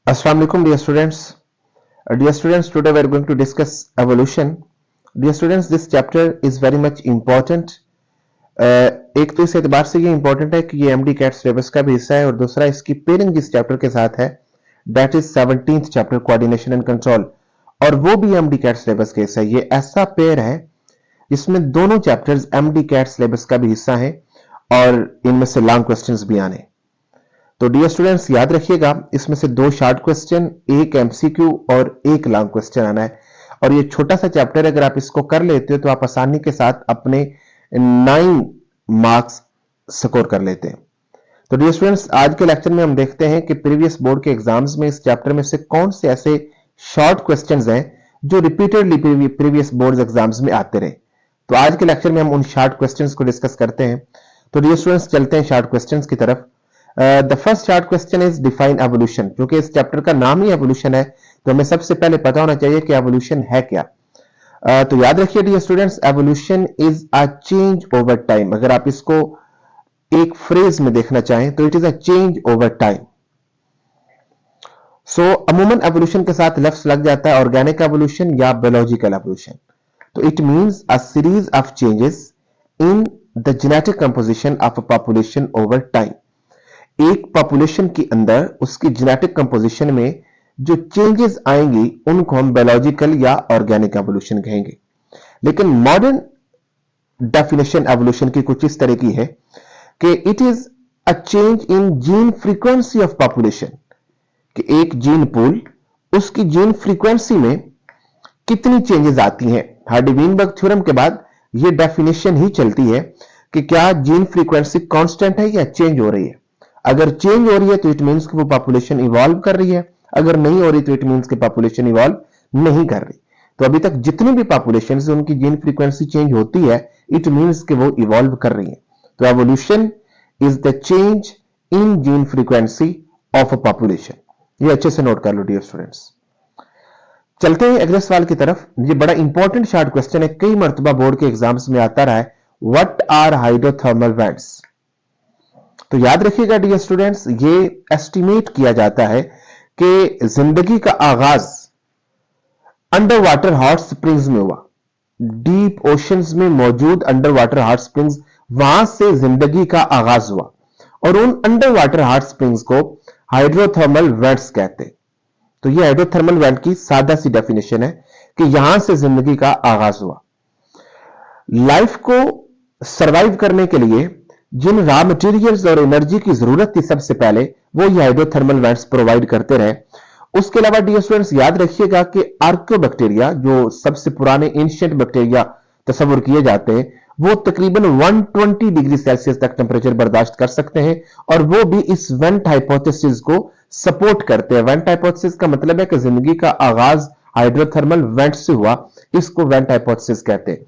Assalamu alaikum dear students. Dear students, today we are going to discuss evolution. Dear students, this chapter is very much important. एक तो इस एतबार से ये important है कि ये एमडी कैट सिलेबस का भी हिस्सा है और दूसरा इसकी पेयरिंग जिस चैप्टर के साथ है that is 17th chapter coordination and control और वो भी एमडी कैट सिलेबस के हिस्सा है। ये ऐसा पेयर है जिसमें दोनों चैप्टर्स एमडी कैट सिलेबस का भी हिस्सा है और इनमें से लॉन्ग क्वेश्चंस भी आने। तो डियर स्टूडेंट्स याद रखिएगा इसमें से दो शॉर्ट क्वेश्चन, एक एमसीक्यू और एक लॉन्ग क्वेश्चन आना है और ये छोटा सा चैप्टर अगर आप इसको कर लेते हो तो आप आसानी के साथ अपने 9 मार्क्स स्कोर कर लेते हैं। तो डियर स्टूडेंट्स आज के लेक्चर में हम देखते हैं कि प्रीवियस बोर्ड के एग्जाम्स में इस चैप्टर में से कौन से ऐसे शॉर्ट क्वेश्चंस हैं जो रिपीटेडली प्रीवियस बोर्ड एग्जाम्स में आते रहे। तो आज के लेक्चर में हम उन शॉर्ट क्वेश्चंस को डिस्कस करते हैं। तो डियर स्टूडेंट्स चलते हैं शॉर्ट क्वेश्चंस की तरफ। The first short question is define evolution. क्योंकि इस चैप्टर का नाम ही एवोल्यूशन है तो हमें सबसे पहले पता होना चाहिए कि एवोल्यूशन है क्या। तो याद रखिए dear students, evolution is a change over time. अगर आप इसको एक फ्रेज में देखना चाहें तो it is a change over time. So अमूमन एवोल्यूशन के साथ लफ्ज लग जाता है ऑर्गेनिक एवोल्यूशन या बायोलॉजिकल एवोल्यूशन। तो it means a series of changes in the genetic composition of a population over time. एक पॉपुलेशन के अंदर उसकी जेनेटिक कंपोजिशन में जो चेंजेस आएंगी उनको हम बायोलॉजिकल या ऑर्गेनिक एवोल्यूशन कहेंगे। लेकिन मॉडर्न डेफिनेशन एवोल्यूशन की कुछ इस तरह की है कि it is a change in gene frequency of population, कि एक जीन पूल उसकी जीन फ्रीक्वेंसी में कितनी चेंजेस आती हैं। हार्डी-वीनबर्ग थ्योरम के बाद यह डेफिनेशन ही चलती है कि क्या जीन फ्रीक्वेंसी कांस्टेंट है या चेंज हो रही है। अगर चेंज हो रही है तो इट मींस कि वो पॉपुलेशन इवॉल्व कर रही है, अगर नहीं हो रही तो इट मींस कि पॉपुलेशन इवॉल्व नहीं कर रही। तो अभी तक जितनी भी पॉपुलेशन है उनकी जीन फ्रीक्वेंसी चेंज होती है, इट मींस कि वो इवॉल्व कर रही है। तो evolution is the change in gene frequency of a population. ये अच्छे से नोट कर लो डियर स्टूडेंट्स। चलते हैं अगले सवाल की तरफ। ये बड़ा इंपॉर्टेंट शॉर्ट क्वेश्चन है, कई मर्तबा बोर्ड के एग्जाम्स में आता रहा है। What are hydrothermal vents. तो याद रखिएगा डियर स्टूडेंट्स, ये एस्टिमेट किया जाता है कि जिंदगी का आगाज अंडर वाटर हॉट स्प्रिंग्स में हुआ। डीप ओशंस में मौजूद अंडर वाटर हॉट स्प्रिंग्स, वहां से जिंदगी का आगाज हुआ और उन अंडर वाटर हॉट स्प्रिंग्स को हाइड्रोथर्मल वेंट्स कहते हैं। तो ये हाइड्रोथर्मल वेंट की सादा सी डेफिनेशन है कि यहां से जिंदगी का आगाज हुआ। लाइफ को सरवाइव करने के लिए जिन रॉ मटेरियल्स और एनर्जी की जरूरत थी सबसे पहले, वो ये हाइड्रोथर्मल वेंट्स प्रोवाइड करते रहे। उसके अलावा डियर स्टूडेंट्स याद रखिएगा कि आर्कियोबैक्टीरिया, जो सबसे पुराने एंशिएंट बैक्टीरिया तस्वुर किए जाते हैं, वो तकरीबन 120 डिग्री सेल्सियस तक टेंपरेचर बर्दाश्त कर सकते हैं और वो भी इस वेंट हाइपोथेसिस को सपोर्ट करते हैं। वेंट हाइपोथेसिस का मतलब है कि जिंदगी का आगाज हाइड्रोथर्मल वेंट से हुआ, इसको वेंट हाइपोथेसिस कहते हैं।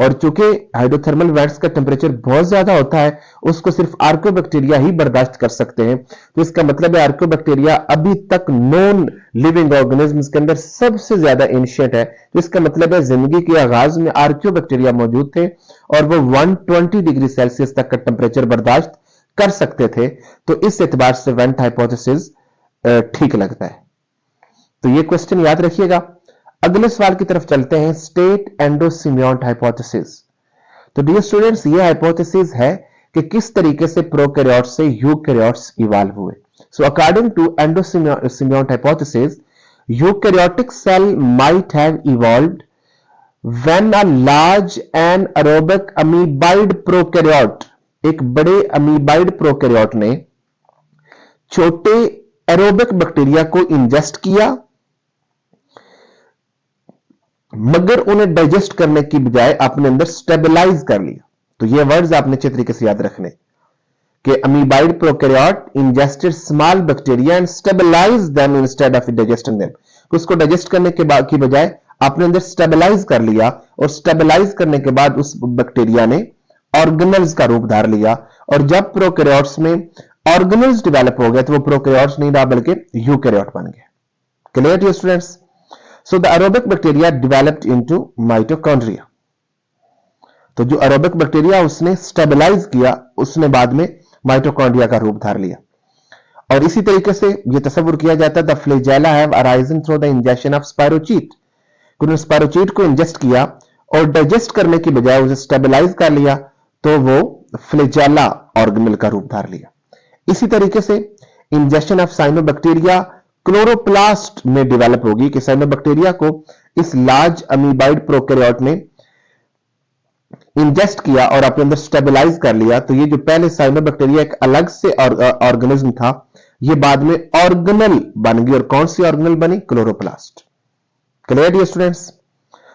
और चूंकि हाइड्रोथर्मल वेंट्स का टेंपरेचर बहुत ज्यादा होता है, उसको सिर्फ आर्कियोबैक्टीरिया ही बर्दाश्त कर सकते हैं। तो इसका मतलब है आर्कियोबैक्टीरिया अभी तक नॉन लिविंग ऑर्गेनिजम्स के अंदर सबसे ज्यादा एंशिएंट है। तो इसका मतलब है जिंदगी के आगाज में आर्कियोबैक्टीरिया मौजूद थे और वो 120 डिग्री सेल्सियस तक का टेंपरेचर बर्दाश्त कर सकते थे। तो इस एतबार से वेंट हाइपोथेसिस ठीक लगता है। तो ये क्वेश्चन याद रखिएगा। अगले सवाल की तरफ चलते हैं, स्टेट एंडोसिम्बियोट हाइपोथेसिस। तो डियर स्टूडेंट्स ये हाइपोथेसिस है कि किस तरीके से प्रोकैरियोट्स से यूकैरियोट्स इवॉल्व हुए। So according to endosymbiote hypothesis, eukaryotic cell might have evolved when a large and aerobic amoeboid prokaryote, एक बड़े अमीबाइड प्रोकैरियोट ने छोटे एरोबिक बैक्टीरिया को इंजेस्ट किया, मगर उन्हें डाइजेस्ट करने की बजाय अपने अंदर स्टेबलाइज कर लिया। तो ये वर्ड्स आपने अच्छे तरीके से याद रखने कि amoeboid prokaryote ingested small bacteria and stabilise them instead of digesting them. तो उसको डाइजेस्ट करने के बाद की बजाय अपने अंदर स्टेबलाइज कर लिया और स्टेबलाइज करने के बाद उस बैक्टीरिया ने ऑर्गेनल्स का रूप धार लिया। और जब प्रोकैरियोट्स में ऑर्गेनल्स डेवलप हो गए तो वो प्रोकैरियोट्स नहीं रहा बल्कि यूकैरियोट बन गए। Clear dear students? So the aerobic bacteria developed into mitochondria. तो जो एरोबिक बैक्टीरिया उसने स्टेबलाइज किया, उसने बाद में माइटोकॉन्ड्रिया का रूप धार लिया। और इसी तरीके से यह तस्वुर किया जाता है the flagella have arisen through the injection of spirochete, उन्होंने स्पायरोचीट को इंजेस्ट किया और डाइजेस्ट करने की बजाय उसे स्टेबलाइज कर लिया तो वो फ्लैजेला ऑर्गेनेल का रूप धार लिया। इसी तरीके से इंजेक्शन ऑफ साइनोबैक्टीरिया क्लोरोप्लास्ट में डेवलप होगी कि साइनोबैक्टीरिया को इस लार्ज अमीबाइड प्रोकैरियोट ने इंजेस्ट किया और अपने अंदर स्टेबलाइज कर लिया, तो ये जो पहले साइनोबैक्टीरिया एक अलग से ऑर्गेनिज्म था, ये बाद में ऑर्गेनल बन गई। और कौन सी ऑर्गेनल बनी? Chloroplast. Clear dear students?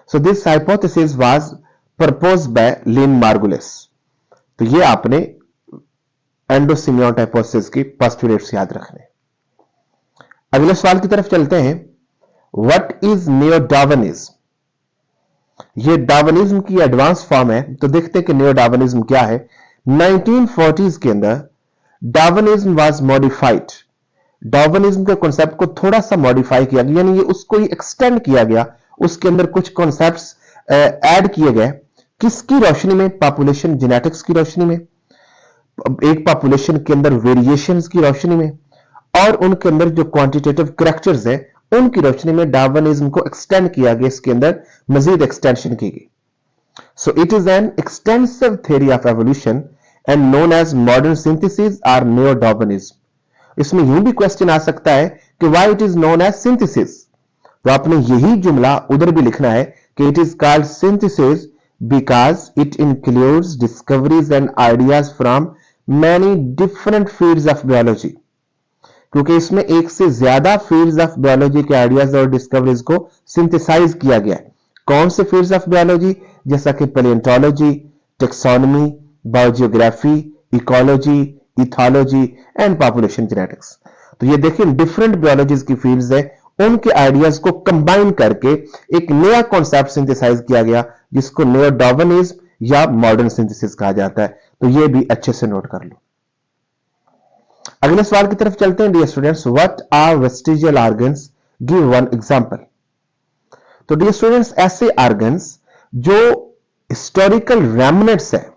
So this hypothesis was proposed by Lynn Margulis. तो ये आपने एंडोसिमियोट हाइपोथेसिस की पोस्टुलेट्स याद रखने। अगले सवाल की तरफ चलते हैं। What is neo Darwinism? ये डार्विनिज्म की एडवांस फॉर्म है। तो देखते हैं कि नियो डार्विनिज्म क्या है। 1940s के अंदर डार्विनिज्म वाज मॉडिफाइड। डार्विनिज्म के कॉन्सेप्ट को थोड़ा सा मॉडिफाई किया गया, यानी ये उसको एक्सटेंड किया गया, उसके अंदर कुछ कॉन्सेप्ट्स ऐड किए गए। किसकी रोशनी में? पॉपुलेशन जेनेटिक्स की रोशनी में, एक पॉपुलेशन के अंदर वेरिएशंस की रोशनी में, और उनके अंदर जो क्वांटिटेटिव करैक्टर्स है उनकी रोशनी में डार्विनिज्म को एक्सटेंड किया गया, इसके अंदर मजीद एक्सटेंशन की गई। So it is an extensive theory of evolution and known as modern synthesis और नियो डार्विनिज्म। इसमें यूं भी क्वेश्चन आ सकता है कि why it is known as synthesis. तो आपने यही जुमला उधर भी लिखना है कि it is called synthesis because it includes discoveries and ideas from many different fields of biology, क्योंकि इसमें एक से ज्यादा फील्ड्स ऑफ बायोलॉजी के आइडियाज और डिस्कवरीज को सिंथेसाइज किया गया है। कौन से फील्ड्स ऑफ बायोलॉजी? जैसा कि palaeontology, taxonomy, biogeography, ecology, ethology and population genetics. तो ये देखिए डिफरेंट बायोलॉजीज की फील्ड्स है, उनके आइडियाज को कंबाइन करके एक नया कॉन्सेप्ट सिंथेसाइज किया गया, जिसको नियो डार्विनिज्म या मॉडर्न सिंथेसिस कहा जाता है। तो ये भी अच्छे से नोट कर लो। अगले सवाल की तरफ चलते हैं dear students. What are vestigial organs? Give one example. तो डियर स्टूडेंट्स, ऐसे ऑर्गन्स जो हिस्टोरिकल रेमनेंट्स है,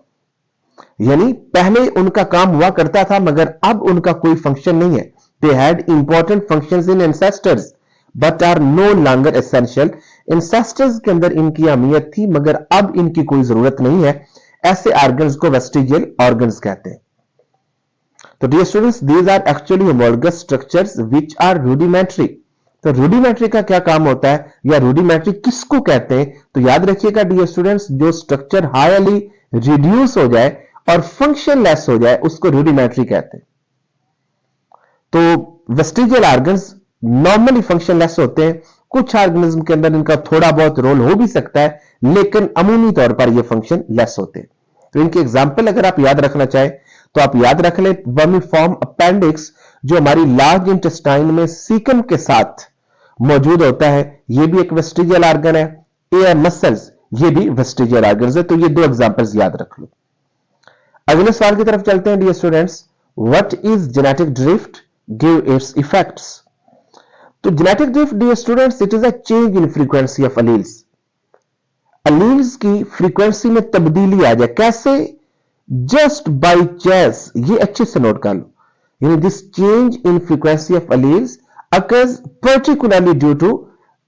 यानी पहले उनका काम हुआ करता था मगर अब उनका कोई फंक्शन नहीं है। They had important functions in ancestors but are no longer essential. Ancestors के अंदर इनकी अहमियत थी मगर अब इनकी कोई जरूरत नहीं है। ऐसे ऑर्गन्स को वेस्टिजियल ऑर्गन्स कहते हैं। तो dear students, these are actually homologous structures which are rudimentary. तो रूडिमेंट्री का क्या काम होता है या रूडिमेंट्री किसको कहते हैं? तो याद रखिएगा डियर स्टूडेंट्स, जो स्ट्रक्चर हाईली रिड्यूस हो जाए और फंक्शनलेस हो जाए उसको रूडिमेंट्री कहते हैं। तो वेस्टिजियल ऑर्गन्स नॉर्मली फंक्शनलेस होते हैं। कुछ ऑर्गेनिज्म के अंदर इनका थोड़ा बहुत रोल हो भी सकता है, लेकिन अमूमी तौर पर यह फंक्शन लेस होते हैं। तो इनके एग्जाम्पल अगर आप याद रखना चाहें तो आप याद रख लें वर्मीफॉर्म अपेंडिक्स, जो हमारी लार्ज इंटेस्टाइन में सीकम के साथ मौजूद होता है, यह भी एक वेस्टिजियल ऑर्गन है। एयर मसल्स, ये भी वेस्टिजियल ऑर्गन्स है। तो ये दो एग्जांपल्स याद रख लो। अगले सवाल की तरफ चलते हैं dear students. What is genetic drift? Give its effects. तो genetic drift dear students, it is a change in frequency of alleles. Alleles की फ्रीक्वेंसी में तब्दीली आ जाए। कैसे? Just by chance. ये अच्छे से नोट कर लो। यानी this change in frequency of alleles occurs particularly due to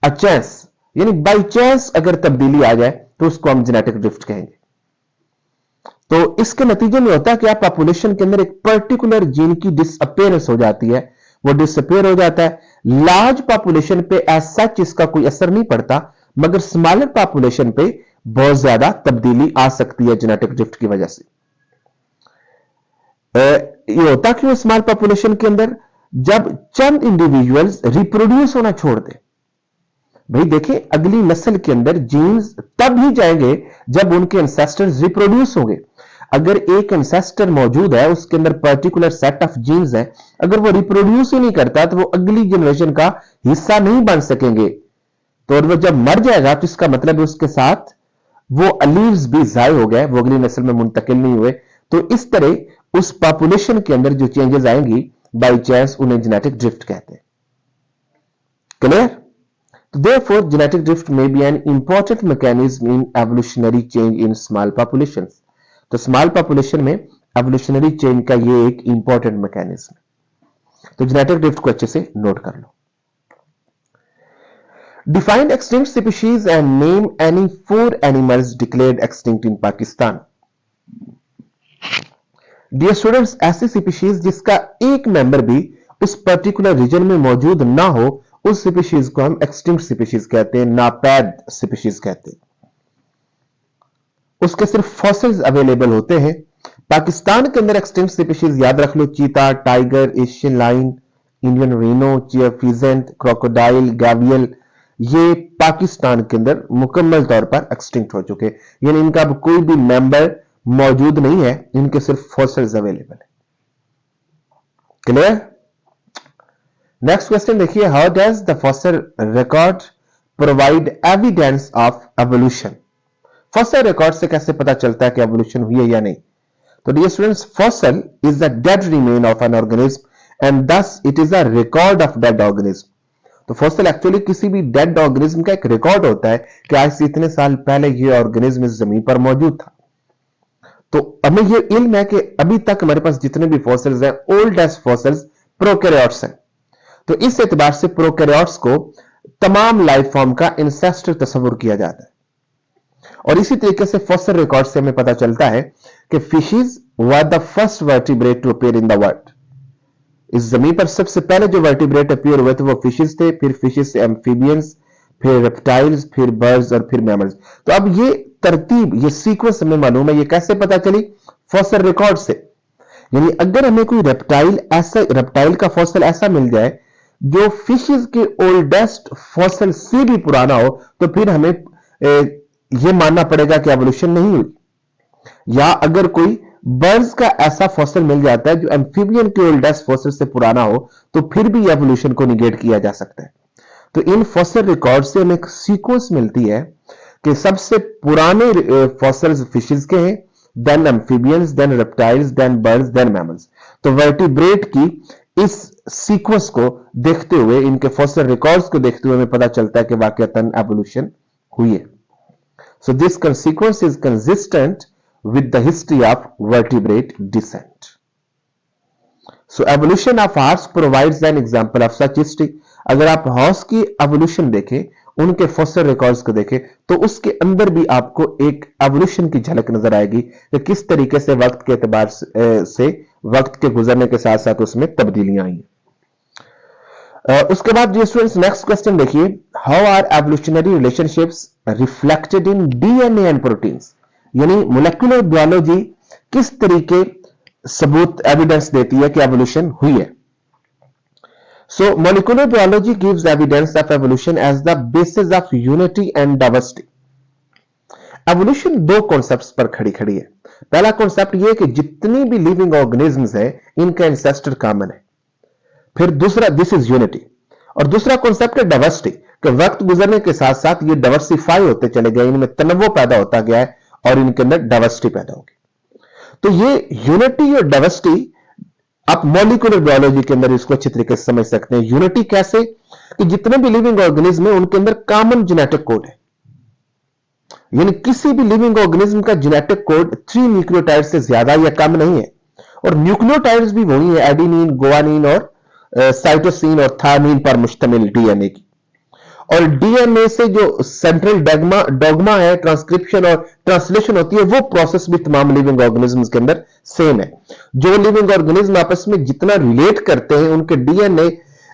a chance. यानी बाय चांस अगर तब्दीली आ जाए तो उसको हम जेनेटिक ड्रिफ्ट कहेंगे। तो इसके नतीजे में होता है कि आप पॉपुलेशन के अंदर एक पर्टिकुलर जीन की डिसअपियरेंस हो जाती है, वो डिसअपियर हो जाता है। लार्ज पॉपुलेशन पे एज सच इसका कोई असर नहीं पड़ता, मगर स्मॉलर पॉपुलेशन पे बहुत ज्यादा तब्दीली आ सकती है जेनेटिक ड्रिफ्ट की वजह से। ये होता क्यों स्मॉल पॉपुलेशन के अंदर? जब चंद इंडिविजुअल्स रिप्रोड्यूस होना छोड़ दे। भाई देखें, अगली नस्ल के अंदर जीन्स तब ही जाएंगे जब उनके एंसेस्टर्स रिप्रोड्यूस होंगे। अगर एक एंसेस्टर मौजूद है, उसके अंदर पर्टिकुलर सेट ऑफ जीन्स है, अगर वो रिप्रोड्यूस ही नहीं करता तो वो अगली जनरेशन का हिस्सा नहीं बन सकेंगे। तो वो जब मर जाएगा तो इसका मतलब है उसके साथ वो अलीव्स भी जाय हो गए, वो अगली नस्ल में मुंतकिल नहीं हुए। तो इस तरह उस पॉपुलेशन के अंदर जो चेंजेस आएंगी बाई चांस, उन्हें जेनेटिक ड्रिफ्ट कहते हैं। Clear? Therefore, genetic drift may be an important mechanism in evolutionary change in small populations. तो स्मॉल पॉपुलेशन में एवोल्यूशनरी चेंज का ये एक इंपॉर्टेंट मैकेनिज्म है। तो जेनेटिक ड्रिफ्ट को अच्छे से नोट कर लो। Define extinct species and name any 4 animals declared extinct in Pakistan. Dear students, ऐसी स्पीशीज जिसका एक मेंबर भी उस पर्टिकुलर रीजन में मौजूद ना हो, उस स्पीशीज को हम एक्सटिंक्ट स्पीशीज कहते हैं, नापैद स्पीशीज कहते हैं। उसके सिर्फ फॉसिल्स अवेलेबल होते हैं। पाकिस्तान के अंदर एक्सटिंक्ट स्पीशीज याद रख लो, cheetah, tiger, Asian lion, Indian rhino, cheer pheasant, crocodile, gavial, ये पाकिस्तान के अंदर मुकम्मल तौर पर एक्सटिंक्ट हो चुके, यानी इनका अब कोई भी मेंबर मौजूद नहीं है, इनके सिर्फ फॉसिल्स अवेलेबल है। क्लियर? नेक्स्ट क्वेश्चन देखिए, how does the fossil record provide evidence of evolution? Fossil record से कैसे पता चलता है कि एवोल्यूशन हुई है या नहीं? तो dear students, fossil is the dead remain of an organism and thus it is a record of dead organism. तो फॉसिल एक्चुअली किसी भी डेड ऑर्गेनिज्म का एक रिकॉर्ड होता है कि आज से इतने साल पहले ये ऑर्गेनिज्म इस जमीन पर मौजूद था। तो हमें ये इल्म है कि अभी तक हमारे पास जितने भी फॉसिल्स हैं, ओल्डेस्ट फॉसिल्स प्रोकैरियोट्स हैं। तो इस एतबार से प्रोकैरियोट्स को तमाम लाइफ फॉर्म का इंसेस्टर तस्वुर किया जाता है। और इसी तरीके से फॉसिल रिकॉर्ड से हमें पता चलता है कि fishes were the first vertebrate to appear in the world. इस जमीन पर सबसे पहले जो वर्टिब्रेट अपीयर हुए थे वो फिशेस थे, फिर फिशेस से एम्फीबियंस, फिर रेप्टाइल्स, फिर बर्ड्स और फिर मैमल्स। तो अब ये तरतीब, ये सीक्वेंस हमें मालूम है। ये कैसे पता चली? फॉसिल रिकॉर्ड से। यानी अगर हमें कोई रेप्टाइल का फॉसिल ऐसा मिल जाए जो फिशेस के ओल्डेस्ट फॉसिल से भी पुराना हो, तो फिर हमें यह मानना पड़ेगा कि एवोल्यूशन नहीं हुई। या अगर कोई बर्ड्स का ऐसा फॉसिल मिल जाता है जो एम्फीबियन के ओल्डेस्ट फॉसिल से पुराना हो, तो फिर भी एवोल्यूशन को निगेट किया जा सकता है। तो इन फॉसिल रिकॉर्ड से हमें एक सीक्वेंस मिलती है कि सबसे पुराने फॉसिल्स फिशेस के हैं, then amphibians, then reptiles, then birds, then mammals. तो वर्टिब्रेट की इस सीक्वेंस को देखते हुए, इनके फॉसिल रिकॉर्ड्स को देखते हुए हमें पता चलता है कि वाकईतन एवोल्यूशन हुई है। So this sequence is consistent with the history of vertebrate descent. So evolution of horse provides an example of such history. अगर आप हॉर्स की एवोल्यूशन देखें, उनके फॉसिल रिकॉर्ड्स को देखें, तो उसके अंदर भी आपको एक एवोल्यूशन की झलक नजर आएगी कि किस तरीके से वक्त के एतबार से वक्त के गुजरने के साथ साथ उसमें तब्दीलियां आई हैं। उसके बाद स्टूडेंट्स नेक्स्ट क्वेश्चन देखिए, how are evolutionary relationships reflected in DNA and proteins? यानी मोलेकुलर बायोलॉजी किस तरीके सबूत एविडेंस देती है कि एवोल्यूशन हुई है? So molecular biology gives evidence of evolution as the basis of unity and diversity. Evolution दो कॉन्सेप्ट्स पर खड़ी है। पहला कॉन्सेप्ट यह कि जितनी भी लिविंग ऑर्गेनिजम्स हैं, इनका एंसेस्टर कॉमन है। फिर दूसरा, दिस इज यूनिटी। और दूसरा कॉन्सेप्ट है डाइवर्सिटी, कि वक्त गुजरने के साथ साथ ये डाइवर्सिफाई होते चले गए, इनमें तनव्वुर पैदा होता गया है और इनके अंदर डाइवर्सिटी पैदा होगी। तो ये यूनिटी और डाइवर्सिटी आप मॉलिक्यूलर बायोलॉजी के अंदर इसको अच्छी तरीके से समझ सकते हैं। यूनिटी कैसे? कि जितने भी लिविंग ऑर्गेनिज्म है उनके अंदर कॉमन जेनेटिक कोड है। यानी किसी भी लिविंग ऑर्गेनिज्म का जेनेटिक कोड 3 न्यूक्लियोटाइड से ज्यादा या कम नहीं है। और न्यूक्लियोटाइड्स भी वही है, एडेनिन, गुआनिन और साइटोसिन और थायमिन पर मुश्तमिल डीएनए की। और डीएनए से जो सेंट्रल डॉगमा है, ट्रांसक्रिप्शन और ट्रांसलेशन होती है, वो प्रोसेस भी तमाम लिविंग ऑर्गेनिज्म्स के अंदर सेम है। जो लिविंग ऑर्गेनिज्म आपस में जितना रिलेट करते हैं, उनके डीएनए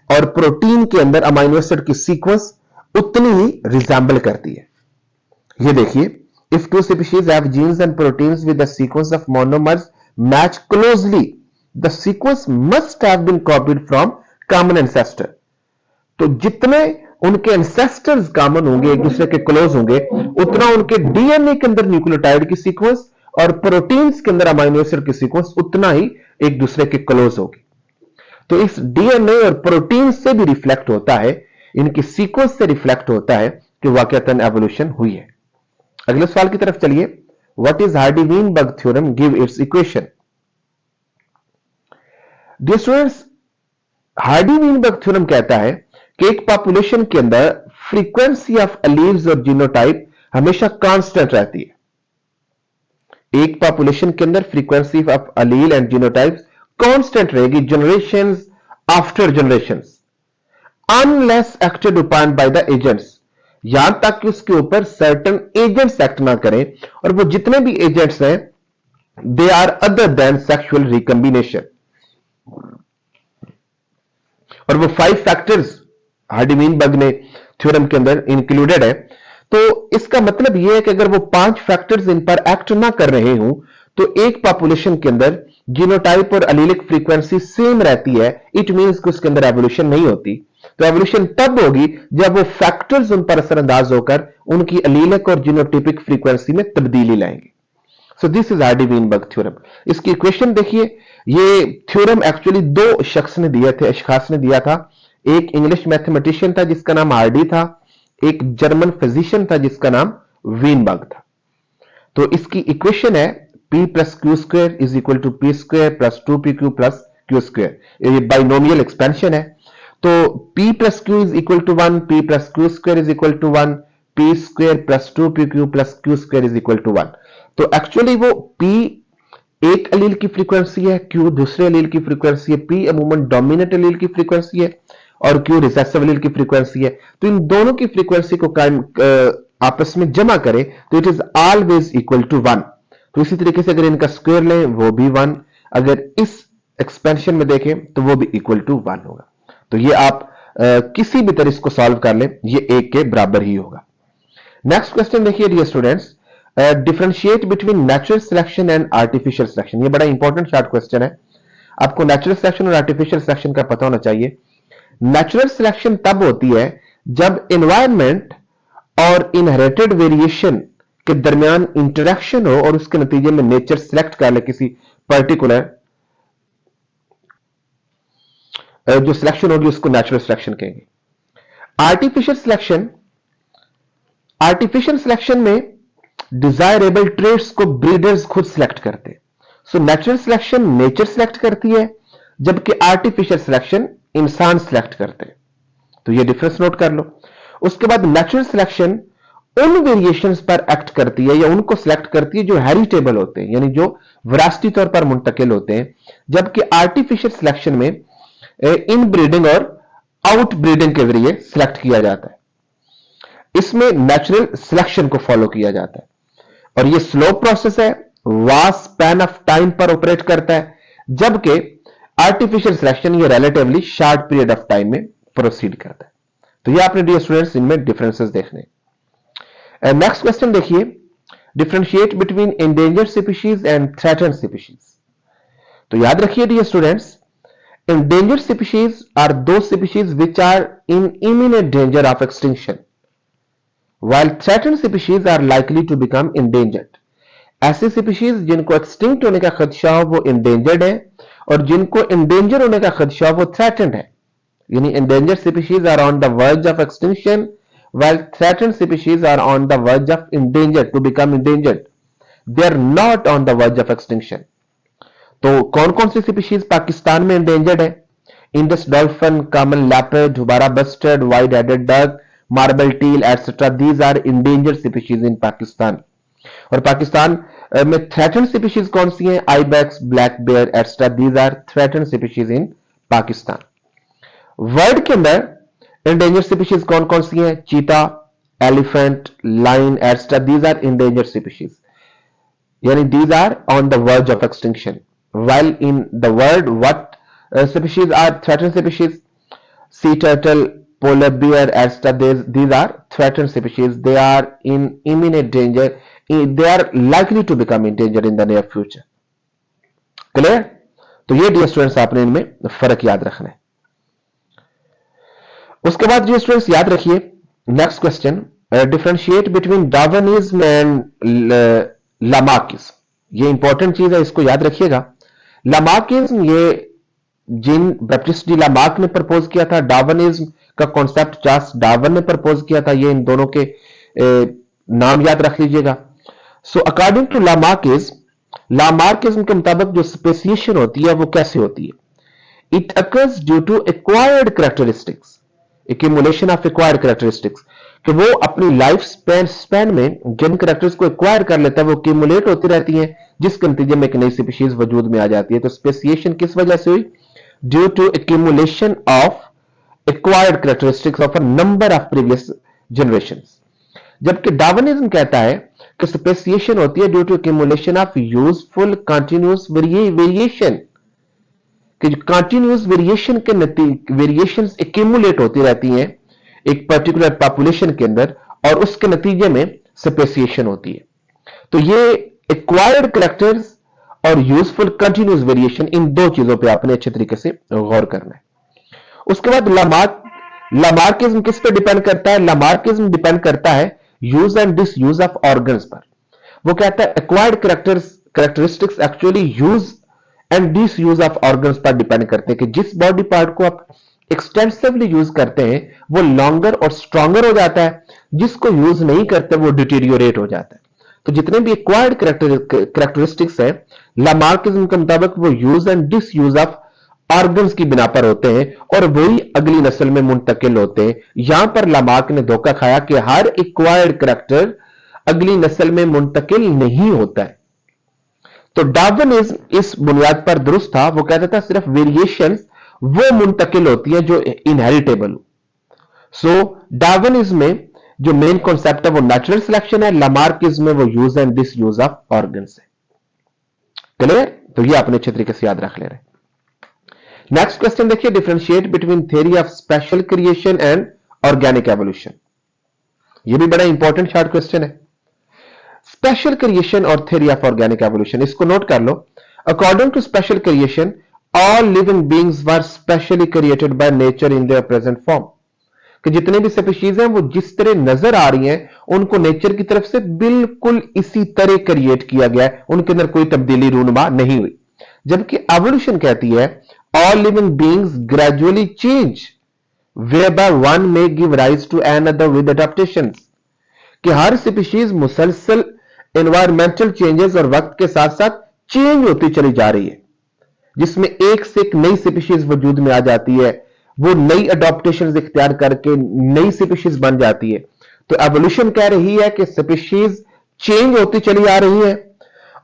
और प्रोटीन के अंदर अमाइनो एसिड की सीक्वेंस उतनी ही रिजेंबल करती है। ये देखिए, if two species have genes and proteins with the sequence of monomers match closely, the sequence must have been copied from common ancestor. तो जितने उनके एंसेस्टर्स कॉमन होंगे, एक दूसरे के क्लोज होंगे, उतना उनके डीएनए के अंदर न्यूक्लियोटाइड की सीक्वेंस और प्रोटीन्स के अंदर अमाइनो एसिड की सीक्वेंस उतना ही एक दूसरे के क्लोज होगी। तो इस डीएनए और प्रोटीन से भी रिफ्लेक्ट होता है, इनकी सीक्वेंस से रिफ्लेक्ट होता है कि वाकईतन एवोल्यूशन हुई है। अगले सवाल की तरफ चलिए, what is Hardy Weinberg theorem, give its equation. Dear students, Hardy Weinberg theorem कहता है कि एक पॉपुलेशन के अंदर फ्रीक्वेंसी ऑफ एलील्स और जीनोटाइप हमेशा कांस्टेंट रहती है। एक पॉपुलेशन के अंदर frequency of allele and genotype constant रहेगी generations after generations unless acted upon by the agents, यहां तक कि उसके ऊपर सर्टन एजेंट्स एक्ट ना करें, और वो जितने भी एजेंट्स हैं they are other than sexual recombination. और वो 5 फैक्टर्स हार्डी-वीनबर्ग ने थ्योरम के अंदर इंक्लूडेड है। तो इसका मतलब यह है कि अगर वो 5 फैक्टर्स इन पर एक्ट ना कर रहे हों तो एक पॉपुलेशन के अंदर जीनोटाइप और एलीलिक फ्रीक्वेंसी सेम रहती है, इट मींस कि उसके अंदर एवोल्यूशन नहीं होती। तो एवोल्यूशन तब होगी जब वो फैक्टर्स उन पर असरअंदाज होकर उनकी एलीलिक और जीनोटाइपिक फ्रीक्वेंसी में तब्दीली लाएंगे। So this is Hardy Weinberg theorem. इसकी इक्वेशन देखिए, ये थ्योरम एक्चुअली 2 शख्स ने दिए थे, अशखास ने दिया था। एक इंग्लिश मैथमेटिशियन था जिसका नाम हार्डी था, एक जर्मन फिजिशियन था जिसका नाम वीनबर्ग था। तो इसकी इक्वेशन है p plus q square is equal to p square plus 2pq plus q square. ये बाइनोमियल एक्सपेंशन है। तो p plus q is equal to 1, p plus q square is equal to 1, p square plus 2pq plus q square is equal to 1। तो actually वो p एक अलील की frequency है, q दूसरे अलील की फ्रीक्वेंसी है, p अमूमन डोमिनेंट अलील की फ्रीक्वेंसी है और q रिसेसिव अलील की फ्रीक्वेंसी है। तो इन दोनों की फ्रीक्वेंसी को आपस में जमा करें तो it is always equal to 1। तो इसी तरीके से अगर इनका स्क्वायर लें वो भी 1, अगर इस एक्सपेंशन में देखें तो वो भी इक्वल टू 1 होगा। तो ये आप किसी भी तरह इसको सॉल्व कर लें, ये 1 के बराबर ही होगा। नेक्स्ट क्वेश्चन देखिए dear students, differentiate between natural selection and artificial selection. ये बड़ा इंपॉर्टेंट शॉर्ट क्वेश्चन है, आपको नेचुरल सिलेक्शन और आर्टिफिशियल सिलेक्शन का पता होना चाहिए। नेचुरल सिलेक्शन तब होती है जब एनवायरनमेंट और इनहेरिटेड वेरिएशन के दरमियान इंटरेक्शन हो और उसके नतीजे में नेचर सिलेक्ट कर ले किसी पर्टिकुलर जो सिलेक्शन होगी उसको नेचुरल सिलेक्शन कहेंगे। आर्टिफिशियल सिलेक्शन में डिजायरेबल ट्रेट्स को ब्रीडर्स खुद सिलेक्ट करते हैं। So natural selection nature select करती है, जबकि आर्टिफिशियल सिलेक्शन इंसान सिलेक्ट करते हैं। तो ये डिफरेंस नोट कर लो। उसके बाद नेचुरल सिलेक्शन उन वेरिएशंस पर एक्ट करती है या उनको सिलेक्ट करती है जो हेरिटेबल होते हैं, यानी जो विरासती तौर पर मुंतकिल होते हैं, जबकि आर्टिफिशियल सिलेक्शन में इन ब्रीडिंग और आउट ब्रीडिंग के जरिए सिलेक्ट किया जाता है। इसमें नेचुरल सिलेक्शन को फॉलो किया जाता है और यह स्लो प्रोसेस है, वास्ट स्पैन ऑफ टाइम पर ऑपरेट करता है, जबकि आर्टिफिशियल सिलेक्शन ये relatively short period of time में प्रोसीड करता है। तो ये आपने डियर स्टूडेंट्स इनमें डिफरेंसेस देखने। नेक्स्ट क्वेश्चन देखिए, differentiate between endangered species and threatened species. तो याद रखिए dear students, endangered species are those species which are in imminent danger of extinction, while threatened species are likely to become endangered. ऐसे species जिनको extinct होने का खदशा हो वो endangered है, और जिनको endanger होने का खदशा हो वो threatened है। यानी endangered species are on the verge of extinction, while threatened species are on the verge of endangered to become endangered. They are not on the verge of extinction. तो कौन कौन सी स्पीशीज पाकिस्तान में एंडेंजर्ड है? Indus dolphin, common leopard, houbara bustard, white headed duck, marble teal etcetera, these are endangered species in Pakistan. और पाकिस्तान में threatened species कौन सी हैं? Ibex, black bear etcetera, these are threatened species in Pakistan. World के अंदर एंडेंजर्ड स्पीशीज कौन कौन सी हैं? Cheetah, elephant, lion etcetera, these are endangered species, यानी these are on the verge of extinction. While in the world, what species are threatened species? Sea turtle, polar bear, etc. These are threatened species. They are in imminent danger. They are likely to become endangered in the near future. Clear? तो ये dear students आपने इनमें फर्क याद रखना है। उसके बाद डियर स्टूडेंट्स याद रखिए next question, differentiate between Darwinism and Lamarckism. ये इंपॉर्टेंट चीज है, इसको याद रखिएगा। लामार्किज्म ये जिन बैप्टिस्ट डी लामार्क ने प्रपोज किया था, डार्विनिज्म का कॉन्सेप्ट चार्ल्स डार्विन ने प्रपोज किया था। ये इन दोनों के नाम याद रख लीजिएगा। सो अकॉर्डिंग टू लामार्किज्म के मुताबिक जो स्पेसिएशन होती है वो कैसे होती है? It occurs due to acquired characteristics, accumulation of acquired characteristics, कि वो अपनी लाइफ स्पैन में जिन कैरेक्टर्स को एक्वायर कर लेता है वो एक्यूमुलेट होती रहती हैं, जिसके नतीजे में एक नई स्पीशीज वजूद में आ जाती है। तो स्पेसिएशन किस वजह से हुई? Due to accumulation of acquired characteristics of a number of previous generations. जबकि डार्विनिज्म कहता है कि स्पेसिएशन होती है due to accumulation of useful continuous variation, कि जो कंटिन्यूअस वेरिएशन के वेरिएशंस एक्यूमुलेट होती रहती हैं एक पर्टिकुलर पॉपुलेशन के अंदर, और उसके नतीजे में स्पेसिएशन होती है। तो ये एक्वायर्ड कैरेक्टर्स और यूजफुल कंटिन्यूअस वेरिएशन, इन दो चीजों पे आपने अच्छे तरीके से गौर करना है। उसके बाद लामार्किज्म किस पे डिपेंड करता है? लामार्किज्म डिपेंड करता है use and disuse of organs पर। वो कहता है acquired characteristics actually use and disuse of organs पर डिपेंड करते हैं, कि जिस बॉडी पार्ट को आप एक्सटेंसिवली यूज करते हैं वो लॉन्गर और स्ट्रॉन्गर हो जाता है, जिसको यूज नहीं करते वो डिटीरियोरेट हो जाता है। तो जितने भी एक्वायर्ड कैरेक्टरिस्टिक्स है लामार्किज्म के मुताबिक वो use and disuse of organs की बिना पर होते हैं, और वही अगली नस्ल में मुंतकिल होते हैं। यहां पर लामार्क ने धोखा खाया कि हर एक्वायर्ड कैरेक्टर अगली नस्ल में मुंतकिल नहीं होता है। तो डार्विनिज्म इस बुनियाद पर दुरुस्त था, वो कहता था सिर्फ वेरिएशंस वो मुंतकिल होती है जो इनहेरिटेबल हो। सो डार्विनिज्म में जो मेन कॉन्सेप्ट है वो नेचुरल सिलेक्शन है, लामार्किज्म में वो use and disuse of organs है। क्लियर? तो ये आपने अच्छे तरीके से याद रख ले रहे। नेक्स्ट क्वेश्चन देखिए, differentiate between theory of special creation and organic evolution. ये भी बड़ा इंपॉर्टेंट शॉर्ट क्वेश्चन है। स्पेशल क्रिएशन और थ्योरी ऑफ ऑर्गेनिक एवोल्यूशन, इसको नोट कर लो। According to special creation all living beings were specially created by nature in their present form, कि जितने भी स्पीशीज हैं वो जिस तरह नजर आ रही हैं उनको नेचर की तरफ से बिल्कुल इसी तरह क्रिएट किया गया है, उनके अंदर कोई तब्दीली रूनुमा नहीं हुई। जबकि एवोल्यूशन कहती है all living beings gradually change whereby one may give rise to another with adaptations, कि हर स्पीशीज मुसलसल एनवायरमेंटल चेंजेस और वक्त के साथ साथ चेंज होती चली जा रही है, जिसमें एक से एक नई स्पीशीज वजूद में आ जाती है, वो नई अडॉप्टेशन इख्तियार करके नई स्पीशीज बन जाती है। तो एवोल्यूशन कह रही है कि स्पीशीज चेंज होती चली आ रही है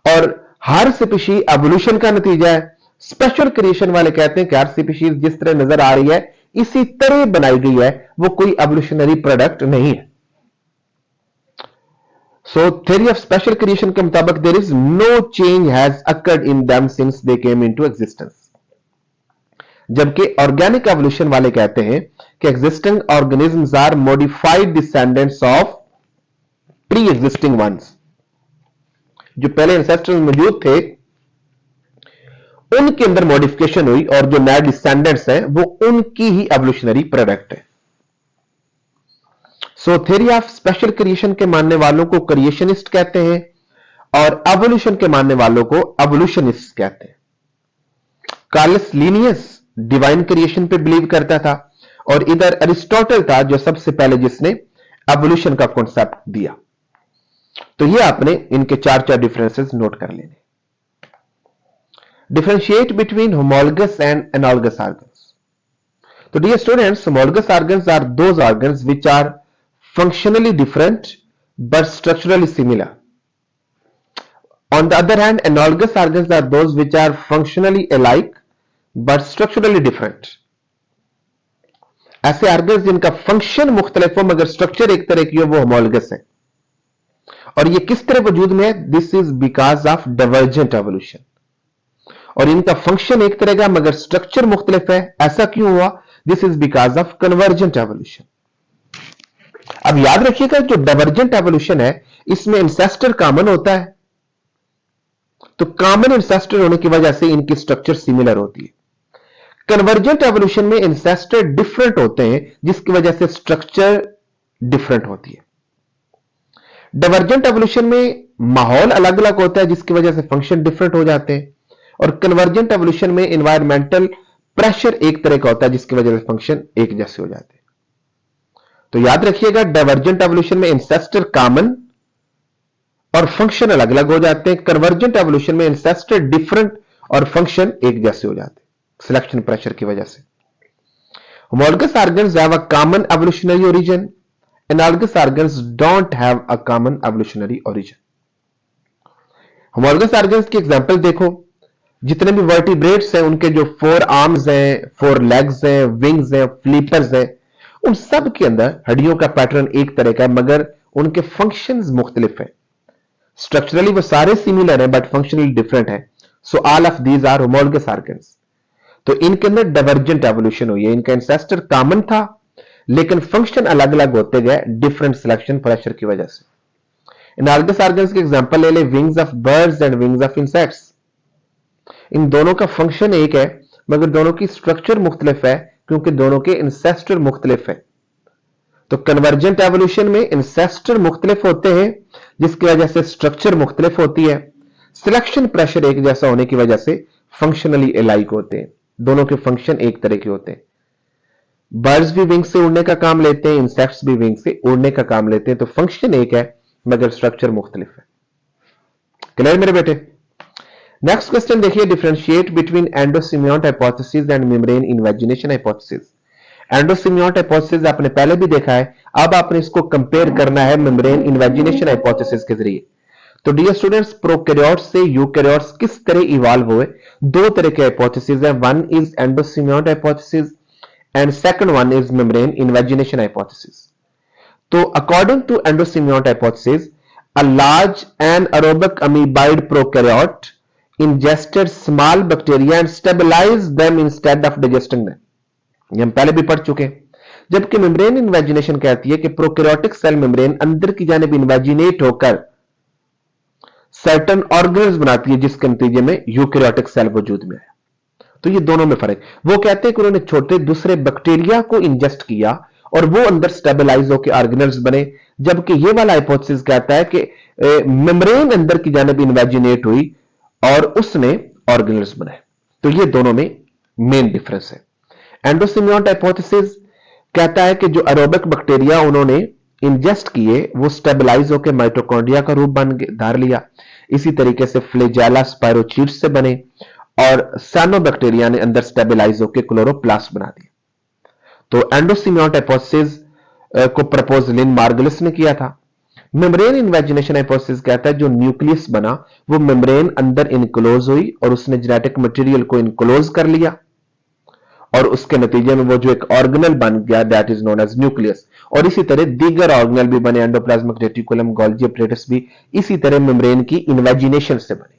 और हर स्पीशीज एवोल्यूशन का नतीजा है। स्पेशल क्रिएशन वाले कहते हैं कि हर स्पीशीज जिस तरह नजर आ रही है इसी तरह बनाई गई है, वो कोई एवोल्यूशनरी प्रोडक्ट नहीं है। So theory of special creation के मुताबिक there is no change has occurred in them since they came into existence. जबकि ऑर्गेनिक एवोल्यूशन वाले कहते हैं कि existing organisms are modified descendants of pre existing ones, जो पहले एंसेस्टर्स मौजूद थे उनके अंदर मॉडिफिकेशन हुई और जो नए डिसेंडेंट्स हैं वो उनकी ही एवोल्यूशनरी प्रोडक्ट है। So theory of special creation के मानने वालों को क्रिएशनिस्ट कहते हैं और एवोल्यूशन के मानने वालों को एवोल्यूशनिस्ट कहते हैं। कार्लस लीनियस डिवाइन क्रिएशन पे बिलीव करता था और इधर अरिस्टोटल था जो सबसे पहले जिसने एवोल्यूशन का कॉन्सेप्ट दिया। तो ये आपने इनके चार चार डिफरेंसेस नोट कर लेने। Differentiate between homologous and analogous organs. So dear students, homologous organs are those organs which are functionally different but structurally similar. On the other hand, analogous organs are those which are functionally alike but structurally different. ऐसे organs जिनका function मुख्तलिफ हो मगर structure एक तरह की हो वो homologous है। और ये किस तरह वजूद में है? This is because of divergent evolution. और इनका फंक्शन एक तरह का मगर स्ट्रक्चर मुख्तलिफ है। ऐसा क्यों हुआ? This is because of convergent evolution. अब याद रखिएगा जो डाइवर्जेंट एवोल्यूशन है इसमें इंसेस्टर कॉमन होता है, तो कॉमन इंसेस्टर होने की वजह से इनकी स्ट्रक्चर सिमिलर होती है। कन्वर्जेंट एवोल्यूशन में इंसेस्टर डिफरेंट होते हैं जिसकी वजह से स्ट्रक्चर डिफरेंट होती है। डाइवर्जेंट एवोल्यूशन में माहौल अलग अलग होता है जिसकी वजह से फंक्शन डिफरेंट हो जाते हैं और कन्वर्जेंट एवोल्यूशन में एनवायरमेंटल प्रेशर एक तरह का होता है जिसकी वजह से फंक्शन एक जैसे हो जाते हैं। तो याद रखिएगा डाइवर्जेंट एवोल्यूशन में इंसेस्टर कॉमन और फंक्शन अलग अलग हो जाते हैं। कन्वर्जेंट एवोल्यूशन में इंसेस्टर डिफरेंट और फंक्शन एक जैसे हो जाते हैं सिलेक्शन प्रेशर की वजह से। Homologous organs have a common evolutionary origin, analogous organs don't have a common evolutionary origin. Homologous organs की एग्जांपल देखो, जितने भी वर्टिब्रेट्स हैं उनके जो 4 आर्म्स हैं, 4 लेग्स हैं, विंग्स हैं, फ्लीपर्स हैं, उन सब के अंदर हड्डियों का पैटर्न एक तरह का है, मगर उनके फंक्शंस मुख्तलिफ हैं। स्ट्रक्चरली वो सारे सिमिलर हैं बट फंक्शनली डिफरेंट है। So all of these are homologous organs. तो इनके अंदर डाइवर्जेंट एवोल्यूशन हुई है। इनका इंसेस्टर कॉमन था लेकिन फंक्शन अलग अलग होते गए डिफरेंट सिलेक्शन प्रेशर की वजह से। एनालॉगस ऑर्गन्स के एग्जांपल ले ले, wings of birds and wings of insects. इन दोनों का फंक्शन एक है मगर दोनों की स्ट्रक्चर मुख्तलिफ है क्योंकि दोनों के इंसेस्टर मुख्तलिफ है। तो कन्वर्जेंट एवोल्यूशन में इंसेस्टर मुख्तलिफ होते हैं जिसकी वजह से स्ट्रक्चर मुख्तलिफ होती है। सिलेक्शन प्रेशर एक जैसा होने की वजह से फंक्शनली अलाइक होते हैं, दोनों के फंक्शन एक तरह के होते हैं। बर्ड्स भी विंग से उड़ने का काम लेते हैं, इंसेक्ट्स भी विंग से उड़ने का काम लेते हैं, तो फंक्शन एक है मगर स्ट्रक्चर मुख्तलिफ है। क्लियर मेरे बेटे? नेक्स्ट क्वेश्चन देखिए, differentiate between endosymbiote hypothesis and membrane invagination hypothesis. Endosymbiote hypothesis आपने पहले भी देखा है, अब आपने इसको कंपेयर करना है मेम्ब्रेन इन्वेजिनेशन हाइपोथेसिस के जरिए। तो डियर स्टूडेंट्स, प्रोकैरियोट्स से यूकैरियोट्स किस तरह इवॉल्व हुए? दो तरह के हाइपोथेसिस है, one is endosymbiote hypothesis and second one is membrane invagination hypothesis. तो according to endosymbiote hypothesis, a large anaerobic amoeboid prokaryote ingested small bacteria and stabilized them instead of digesting them. ये हम पहले भी पढ़ चुके हैं। जबकि मेम्ब्रेन इन्वेजिनेशन कहती है कि प्रोकैरियोटिक सेल मेम्ब्रेन अंदर की जानिब इन्वेजिनेट होकर सर्टन ऑर्गेन्स बनाती है जिसके नतीजे में यूकैरियोटिक सेल वजूद में आया। तो ये दोनों में फर्क। वो कहते हैं कि उन्होंने छोटे दूसरे बैक्टीरिया को इंजेस्ट किया और वो अंदर स्टेबलाइज होकर ऑर्गेनल्स बने, जबकि ये वाला हाइपोथेसिस कहता है कि मेम्ब्रेन अंदर की जानिब इन्वेजिनेट हुई और उसने ऑर्गेनल्स बनाए। तो ये दोनों में मेन डिफरेंस है। एंडोसिमियोट हाइपोथेसिस कहता है कि जो एरोबिक बैक्टीरिया उन्होंने इंजेस्ट किए वो स्टेबलाइज होकर माइटोकॉन्ड्रिया का रूप बन धार लिया। इसी तरीके से फ्लैजेला स्पायरोचीट्स से बने और साइनोबैक्टीरिया ने अंदर स्टेबलाइज होकर क्लोरोप्लास्ट बना दिया। तो एंडोसिमियोट हाइपोथेसिस को प्रपोज लिन मार्गलिस ने किया था। मेम्ब्रेन इन्वेजिनेशन हाइपोथेसिस कहता है जो न्यूक्लियस बना वो मेम्ब्रेन अंदर इनक्लोज हुई और उसने जेनेटिक मटेरियल को इनक्लोज कर लिया और उसके नतीजे में वो जो एक ऑर्गेनल बन गया that is known as nucleus. और इसी तरह दीगर ऑर्गेनल भी बने, एंडोप्लाज्मिक रेटिकुलम, गोल्गी अपरेटस भी इसी तरह मेम्ब्रेन की इन्वेजिनेशन से बने।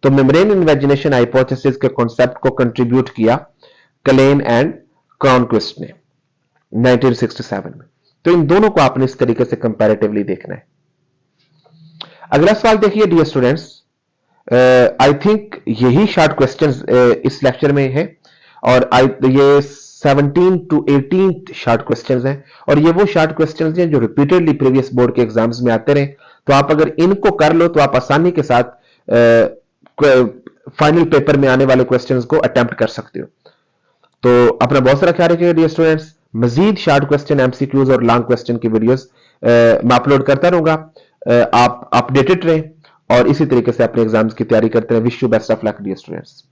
तो मेम्ब्रेन इन्वेजिनेशन हाइपोथेसिस के कॉन्सेप्ट को कंट्रीब्यूट किया क्लेन एंड क्रॉनक्विस्ट ने 1967 में। तो इन दोनों को आपने इस तरीके से कंपैरेटिवली देखना है। अगला सवाल देखिए डियर स्टूडेंट्स, आई थिंक यही शॉर्ट क्वेश्चंस इस लेक्चर में है और ये 17 to 18 शॉर्ट क्वेश्चंस हैं और ये वो शॉर्ट क्वेश्चंस हैं जो रिपीटेडली प्रीवियस बोर्ड के एग्जाम्स में आते रहे। तो आप अगर इनको कर लो तो आप आसानी के साथ फाइनल पेपर में आने वाले क्वेश्चंस को अटेम्प्ट कर सकते हो। तो अपना बहुत सारा ख्याल रखिएगा डियर स्टूडेंट्स। मजीद शॉर्ट क्वेश्चन, एमसीक्यूज और लॉन्ग क्वेश्चन की वीडियोस मैं अपलोड करता रहूंगा। आप अपडेटेड रहें और इसी तरीके से अपने एग्जाम्स की तैयारी करते रहें। Wish you best of luck dear students.